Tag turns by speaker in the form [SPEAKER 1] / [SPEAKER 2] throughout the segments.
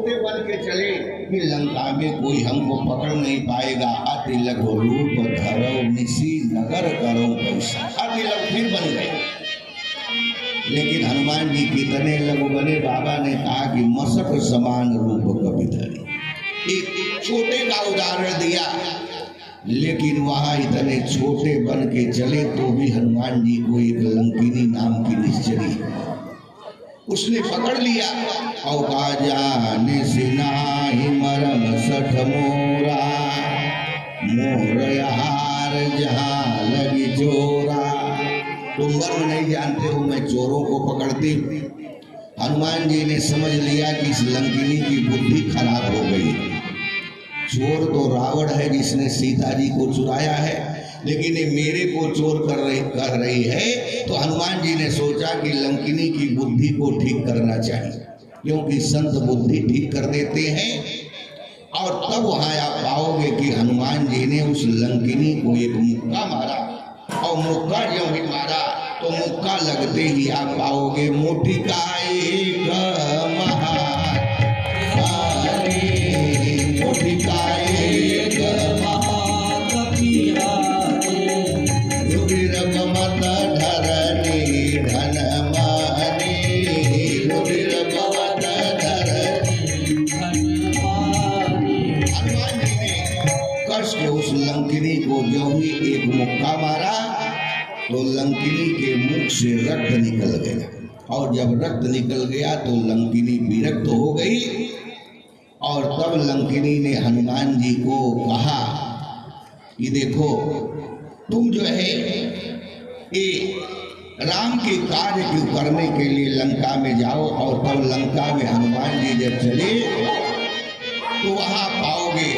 [SPEAKER 1] छोटे बन के चले कि लंका में कोई हमको पकड़ नहीं पाएगा। अति लघु रूप धरो निसी नगर करो पैसा। अति लघु फिर बन गए, लेकिन हनुमान जी कितने लघु बने। बाबा ने कहा कि मसक समान रूप कभी धरे। एक छोटे का उदाहरण दिया, लेकिन वहां इतने छोटे बन के चले तो भी हनुमान जी को एक लंकिनी नाम की निश्चरी उसने पकड़ लिया और कहा जाने से नाही मरम सठ मोरा, मोर हार जहाँ लगी चोरा। तुम मर्म नहीं जानते हो, मैं चोरों को पकड़ती। हनुमान जी ने समझ लिया कि इस लंकिनी की बुद्धि खराब हो गई। चोर तो रावण है जिसने सीता जी को चुराया है, लेकिन ये मेरे को चोर कर रही है। तो हनुमान जी ने सोचा कि लंकिनी की बुद्धि को ठीक करना चाहिए, क्योंकि संत बुद्धि ठीक कर देते हैं। और तब वहां आप पाओगे कि हनुमान जी ने उस लंकिनी को एक मुक्का मारा, और मुक्का जो ही मारा तो मुक्का लगते ही आप पाओगे मोटी का एक मोटी का एक उस लंकिनी को जो ही एक मुक्का मारा तो लंकिनी के मुख से रक्त निकल गया, और जब रक्त निकल गया तो लंकिनी विरक्त हो गई। और तब लंकिनी ने हनुमान जी को कहा कि देखो तुम जो है ये राम के कार्य क्यों करने के लिए लंका में जाओ। और तब लंका में हनुमान जी जब चले तो वहां पाओगे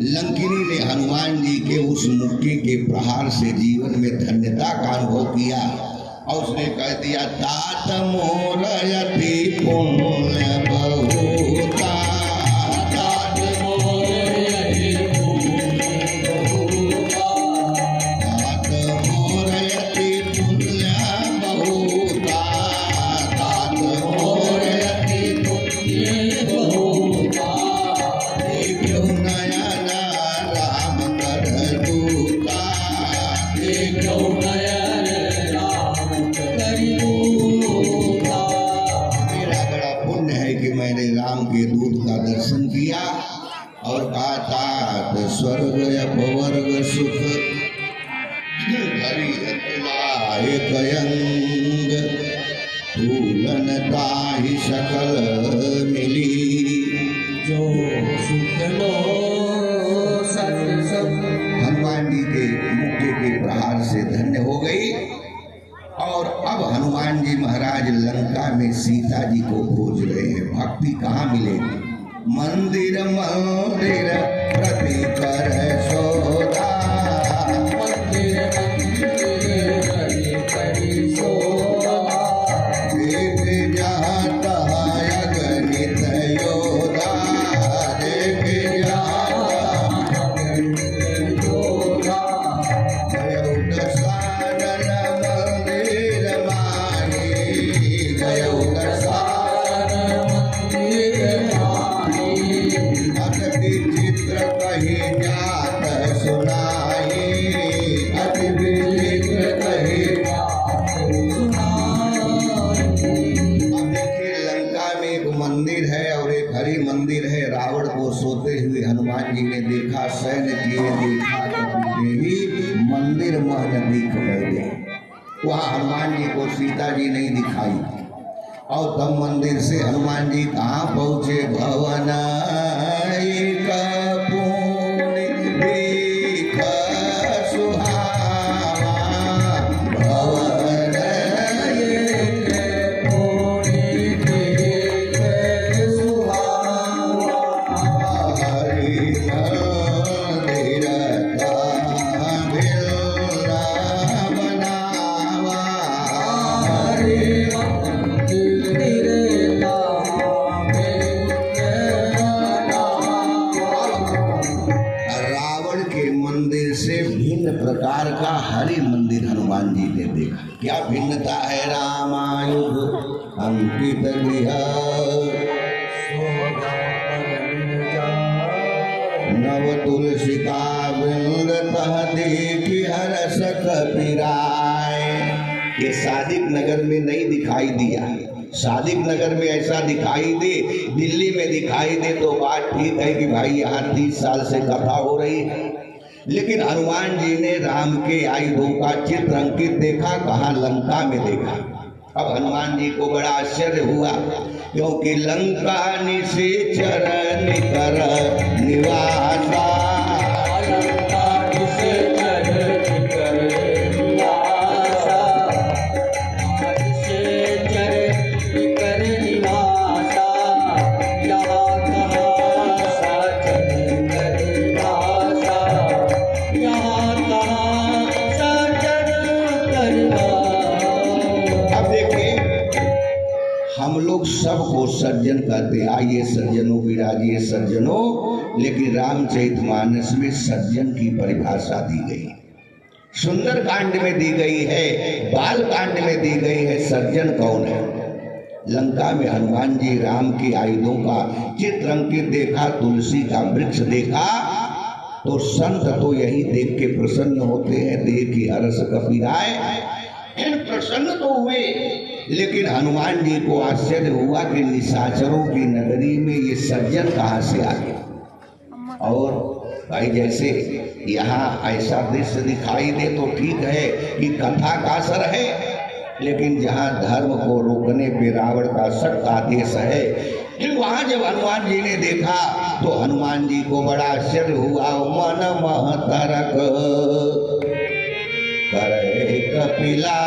[SPEAKER 1] लंकिनी ने हनुमान जी के उस मुक्के के प्रहार से जीवन में धन्यता का अनुभव किया, और उसने कह दिया तात मोर यति पुण्य बहुता, तात मोर यति पुण्य बहुता, तात मोर यति पुण्य बहुता, तात मोर यति पुण्य बहुता। देखो नयन राम कर दूता, देखो नयन राम कर दूता। मेरा बड़ा पुण्य है कि मैंने राम के दूत का दर्शन किया, और कहा तात स्वर्ग अपवर्ग सुख धरि एक अंग, तूलन ताहि सकल मिली, जो सुख लो सत सब। हनुमान जी के मुक्के के प्रहार से धन्य हो गई। और अब हनुमान जी महाराज लंका में सीता जी को खोज रहे हैं। भक्ति कहाँ मिलेगी? मंदिर मंदिर प्रति कर सोदा, मंदिर मंदिर प्रति कर सोदा, देख जहाँ तहाँ अगणित योदा, देख जहाँ अगणित योदा। गयो दशानन मंदिर माही, गयो दशानन मंदिर माही, अति विचित्र कही जात सुनाई, अति विचित्र कही जात सुनाई। अब देखिए लंका में एक मंदिर है और एक हरि मंदिर है। रावण को सोते हुए हनुमान जी ने देखा, सैन्य किए देखा कभी देवी, मंदिर महल दिख गए। वहाँ हनुमान जी को सीता जी नहीं दिखाई। और तब मंदिर से हनुमान जी कहाँ पहुँचे? भवन एक पुण्य देख सुहावा, भवन एक पुण्य देख सुहावा, हरि मंदिर का बिल्ला बनावा, हरि रावण के मंदिर से भिन्न प्रकार का हरि मंदिर हनुमान जी ने देखा। क्या भिन्नता है? रामायुध अंकित गृह देखी हरस कपिराय। ये सादिक नगर में नहीं दिखाई दिया, सादिक नगर में ऐसा दिखाई दे, दिल्ली में दिखाई दे तो बात ठीक है कि भाई यहाँ 30 साल से कथा हो रही है। लेकिन हनुमान जी ने राम के आयुधों का चित्र अंकित देखा, कहाँ? लंका में देखा। अब हनुमान जी को बड़ा आश्चर्य हुआ, क्योंकि लंका निशाचर निकर निवासा, सबको सज्जन कहते। आइए सज्जनों विराजिए सज्जनों, लेकिन रामचरितमानस में सज्जन की परिभाषा दी गई, सुंदर कांड में दी गई है, बाल कांड में दी गई है। सज्जन कौन है? लंका में हनुमान जी राम के आयुधों का चित्र अंकित देखा, तुलसी का वृक्ष देखा, तो संत तो यही देख के प्रसन्न होते हैं, देख की हर्ष कपिराय। प्रसन्न तो हुए, लेकिन हनुमान जी को आश्चर्य हुआ कि निशाचरों की नगरी में ये सज्जन कहाँ से आ गए। और भाई जैसे यहाँ ऐसा दृश्य दिखाई दे तो ठीक है कि कथा का असर है, लेकिन जहाँ धर्म को रोकने पे रावण का सख्त आदेश है, फिर वहाँ जब हनुमान जी ने देखा तो हनुमान जी को बड़ा आश्चर्य हुआ। मन महतरक करे कपिलागा,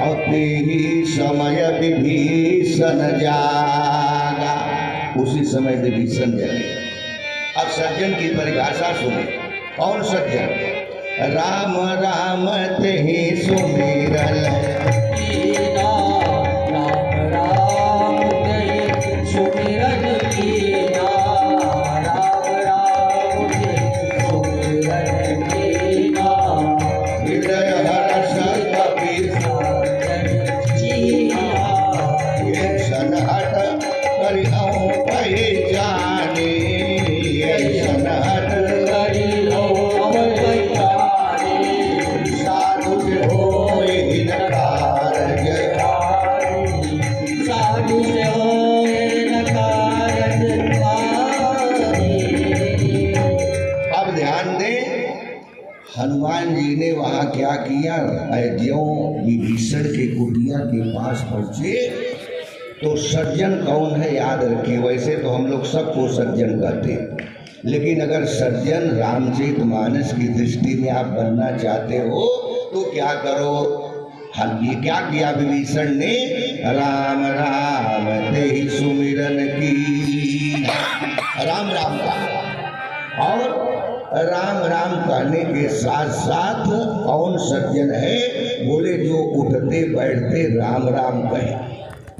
[SPEAKER 1] अपनी समय विभीषण जागा। उसी समय विभीषण जगे। अब सज्जन की परिभाषा सुने। कौन सज्जन? राम राम तेहि सुमिरन, हनुमान जी ने वहां क्या किया? ज्यों विभीषण के कुटिया के पास पहुंचे तो सज्जन कौन है याद रखिए। वैसे तो हम लोग सबको सज्जन कहते हैं, लेकिन अगर सज्जन रामचरितमानस की दृष्टि में आप बनना चाहते हो तो क्या करो? ये क्या किया विभीषण ने? राम राम तेहि सुमिरन की, राम राम का। और राम राम कहने के साथ साथ कौन सज्जन है? बोले जो उठते बैठते राम राम कहे,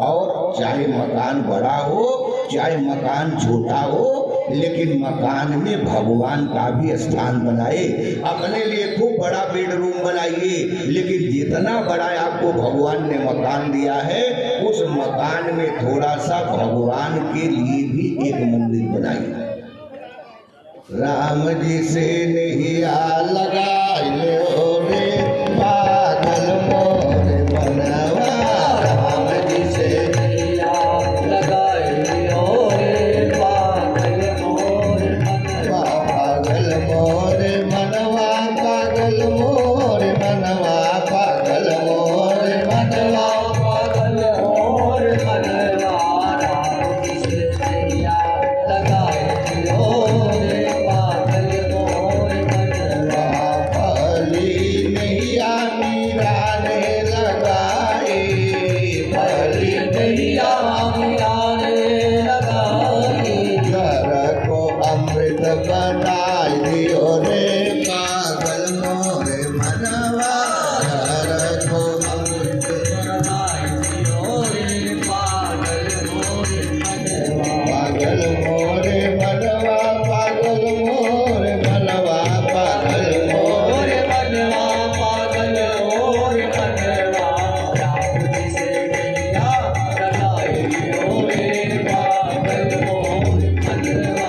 [SPEAKER 1] और चाहे मकान बड़ा हो चाहे मकान छोटा हो, लेकिन मकान में भगवान का भी स्थान बनाए। अपने लिए खूब बड़ा बेडरूम बनाइए, लेकिन जितना बड़ा आपको भगवान ने मकान दिया है, उस मकान में थोड़ा सा भगवान के लिए भी एक मंदिर बनाइए। राम जी से नैया लगाइयो रे पागल मोरे मनवा, राम जी से नैया लगाइयो रे पागल मोरे मनवा, पागल मोरे मनवा, पागल मोरे मनवा, पागल मोरे मनवा, पागल मोरे मनवा, राम जी से नैया लगाइयो रे बनाई दियो रे पागल मोरे मनवा, घर को अमृत बनाई दियो रे पागल मोरे मनवा, पागल मोरे मनवा, पागल मोरे मनवा, पागल मोरे मनवा, पागल मोरे मनवा, राम जी से नैया लगाई दियो रे पागल मोरे मनवा।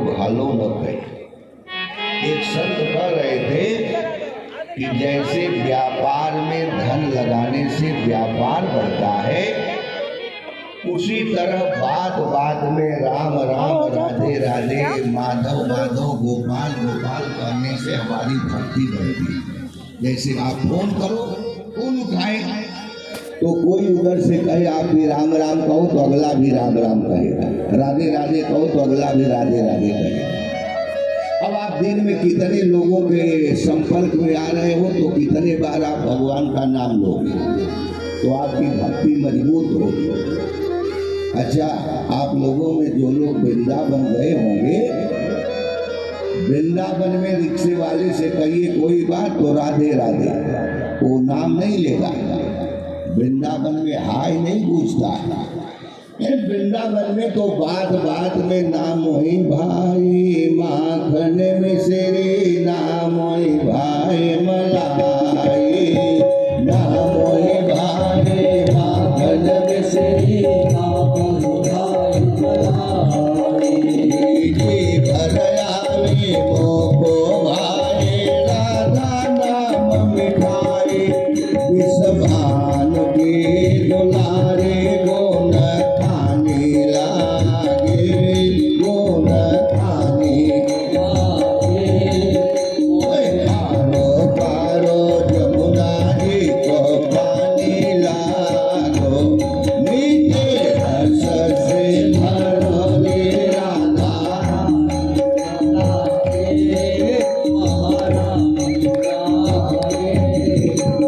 [SPEAKER 1] भालो न कहे। एक संत कह रहे थे कि जैसे व्यापार में धन लगाने से व्यापार बढ़ता है, उसी तरह बात बात में राम राम राधे राधे माधव माधव गोपाल गोपाल करने से हमारी भक्ति बढ़ती है। जैसे आप फोन करो, फोन उठाए तो कोई उधर से कहे आप भी राम राम कहो तो अगला भी राम राम कहेगा, राधे राधे कहो तो अगला भी राधे राधे कहेगा। अब आप दिन में कितने लोगों के संपर्क में आ रहे हो तो कितने बार आप भगवान का नाम लोगे तो आपकी भक्ति मजबूत होगी। अच्छा, आप लोगों में जो लोग वृंदावन गए होंगे, वृंदावन में रिक्शे वाले से कहिए कोई बात तो राधे राधे, वो नाम नहीं लेगा। वृंदावन में हाय नहीं पूछता, वृंदावन में तो बात बात में नाम ही भाई माखन मिश्री, नाम ही भाई मलाई, नाम ही भाई माखन मिश्री, नाम ही भाई मलाई, भरया में मोको भाई राधा नाम मिठाई, विषभान के दुलारे गोन खाने लागे, गोन खाने लागे, पारो पारो जमुना जी को पानी लागो, मीठे रस से भरोगे राधा लागे, महारानी लागे,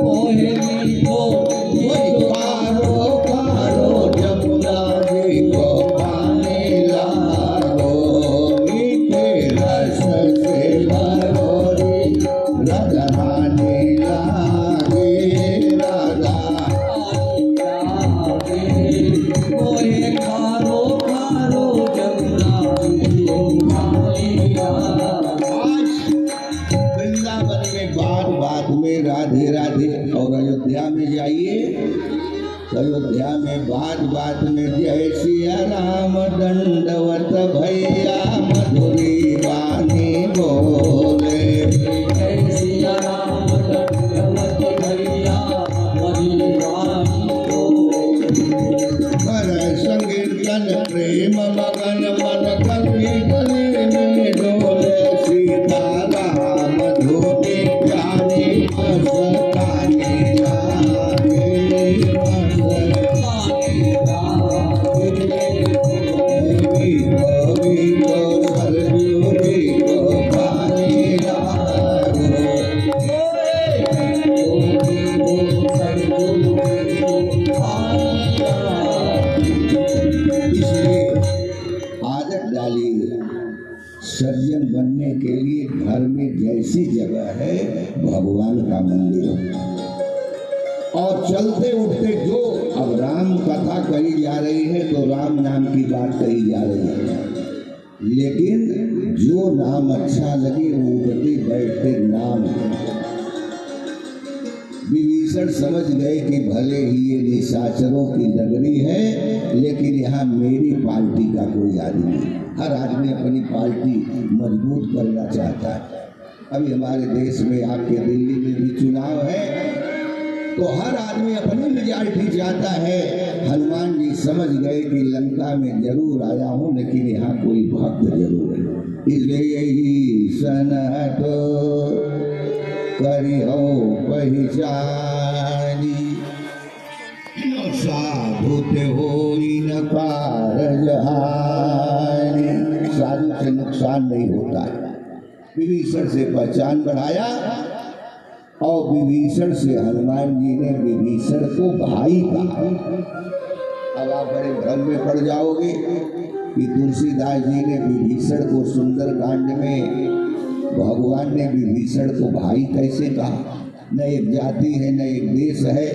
[SPEAKER 1] ओहे मीठो पारो पारो जमुना जी को पानी लागो, मीठे रस से भरोगे राधा रानी लागे, राधा ओहे खारो खारो जमुना जी को पानी लागो। वृंदावन में बात बात में राधे राधे, और अयोध्या में जाइए तो अयोध्या में बात बात में जय सिया राम दंडवत भैया मधुरी वाणी बोले, जय सिया राम दंडवत भैया मधुरी वाणी बोले, कर संकीर्तन प्रेम मगन मन कवि गले में डोले, सीता राम धोते प्यारे मस्ताने लागे, मस्ताने लागे, गोवी को सरजूरी को पानी लागो, गोवी को सरजूरी को पानी लागो। इसलिए आदत डालिए, सज्जन बनने के लिए घर में जैसी जगह है भगवान का मंदिर हो, और चलते उठते जो अब राम कथा कही जा रही है तो राम नाम की बात कही जा रही है, लेकिन जो नाम अच्छा लगे वो उठते बैठते नाम है। विभीषण समझ गए कि भले ही ये निशाचरों की नगरी है, लेकिन यहाँ मेरी पार्टी का कोई आदमी नहीं। हर आदमी अपनी पार्टी मजबूत करना चाहता है। अभी हमारे देश में आपके दिल्ली में भी चुनाव है तो हर आदमी अपनी मेजॉरिटी चाहता है। हनुमान जी समझ गए कि लंका में जरूर आया हूँ, लेकिन यहाँ कोई भक्त जरूर है, इसलिए ही सनहत करी हो पहचानी, साधु ते होई न कारज हानि, साधु से नुकसान नहीं होता है। विभीषण से पहचान बढ़ाया और विभीषण से हनुमान जी ने विभीषण को भाई कहा। अब आप बड़े भ्रम में पड़ जाओगे कि तुलसीदास जी ने विभीषण को सुंदर कांड में भगवान ने विभीषण को भाई कैसे कहा। न एक जाति है न एक देश है,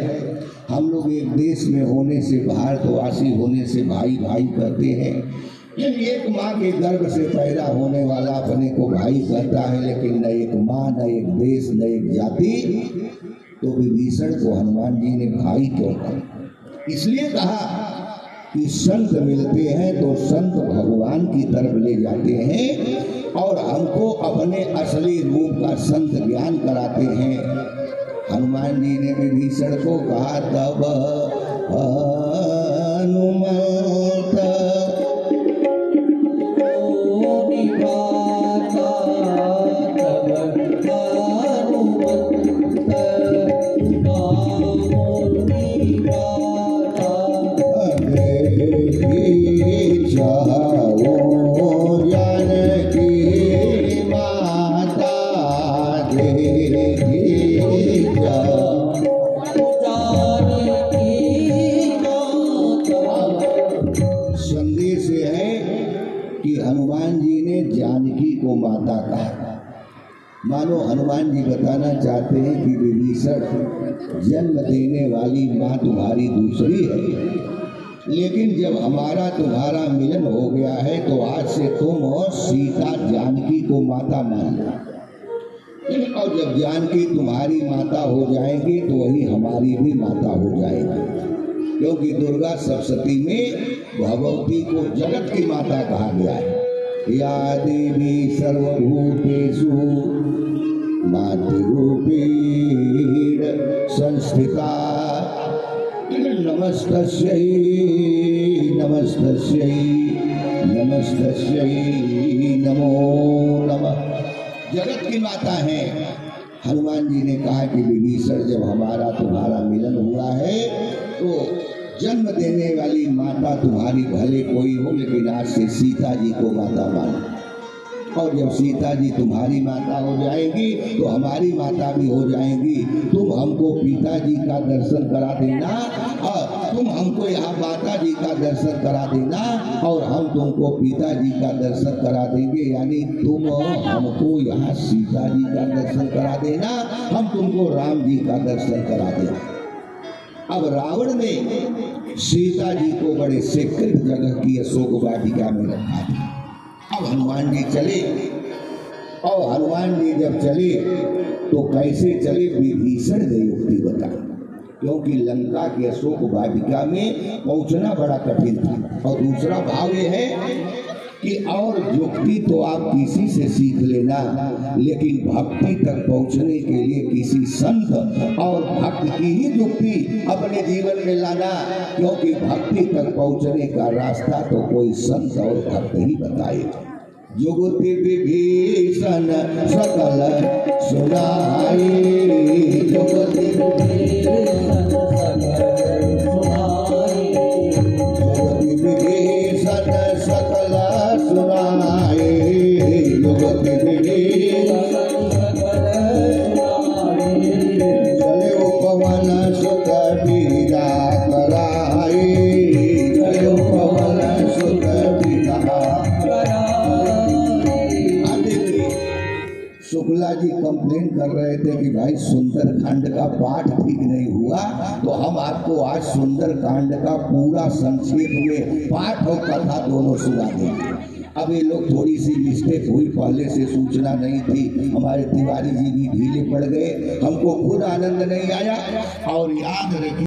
[SPEAKER 1] हम लोग एक देश में होने से, भारतवासी होने से भाई भाई कहते हैं। एक माँ के गर्भ से पैदा होने वाला अपने को भाई कहता है, लेकिन न एक माँ न एक देश न एक जाति। तो विभीषण को हनुमान जी ने भाई क्यों कहा? इसलिए कहा कि संत मिलते हैं तो संत भगवान की तरफ ले जाते हैं और हमको अपने असली रूप का संत ज्ञान कराते हैं। हनुमान जी ने विभीषण को कहा, तब हनुमंत संदेश है कि हनुमान जी ने जानकी को माता कहा। मानो हनुमान जी बताना चाहते हैं कि विभीषण, जन्म देने वाली माँ तुम्हारी दूसरी है, लेकिन जब हमारा तुम्हारा मिलन हो गया है तो आज से तुम सीता जानकी को माता मान लो, और जब जानकी तुम्हारी माता हो जाएंगी तो वही हमारी भी माता हो जाएगी, क्योंकि दुर्गा सप्तशती में भगवती को जगत की माता कहा गया है। या देवी सर्वभूतेषु मातृरूपेण संस्थिता, नमस्तस्यै नमस्तस्यै नमस्तस्यै नमो नमः। जगत की माता है। हनुमान जी ने कहा कि विभीषण, जब हमारा तुम्हारा मिलन हुआ है तो जन्म देने वाली माता तुम्हारी भले कोई हो, लेकिन आज से सीता जी को माता मानो, और जब सीता जी तुम्हारी माता हो जाएगी तो हमारी माता भी हो जाएंगी। तुम हमको पिताजी का दर्शन करा देना, और तुम हमको यहाँ माता जी का दर्शन करा देना, और हम तुमको पिताजी का दर्शन करा देंगे। यानी तुम हमको यहाँ सीता जी का दर्शन करा देना, हम तुमको राम जी का दर्शन करा देना। अब रावण ने सीता जी को बड़े सेक्रेट जगह की अशोक वाटिका में रखा था। अब हनुमान जी चले, और हनुमान जी जब चले तो कैसे चले, विभीषण ने युक्ति बताई, क्योंकि लंका के अशोक वाटिका में पहुंचना बड़ा कठिन था। और दूसरा भाव ये है कि और युक्ति तो आप किसी से सीख लेना, लेकिन भक्ति तक पहुंचने के लिए किसी संत और भक्त की ही युक्ति अपने जीवन में लाना, क्योंकि भक्ति तक पहुंचने का रास्ता तो कोई संत और भक्त ही बताए। जुगति विभीषण सकल सुनाई, जुगति विभीषण सकल सुनाई, जुगति चले पवन सुत पीड़ा कराई, चले पवन सुत पीड़ा। शुक्ला जी कंप्लेन कर रहे थे कि भाई सुंदर कांड का पाठ ठीक नहीं हुआ, तो हम आपको आज सुंदर कांड का पूरा संक्षेप में पाठ और कथा दोनों सुना देंगे। अब ये लोग थोड़ी सी मिस्टेक हुई, पहले से सूचना नहीं थी, हमारे तिवारी जी भी ढीले पड़ गए, हमको खुद आनंद नहीं आया। और याद रखिए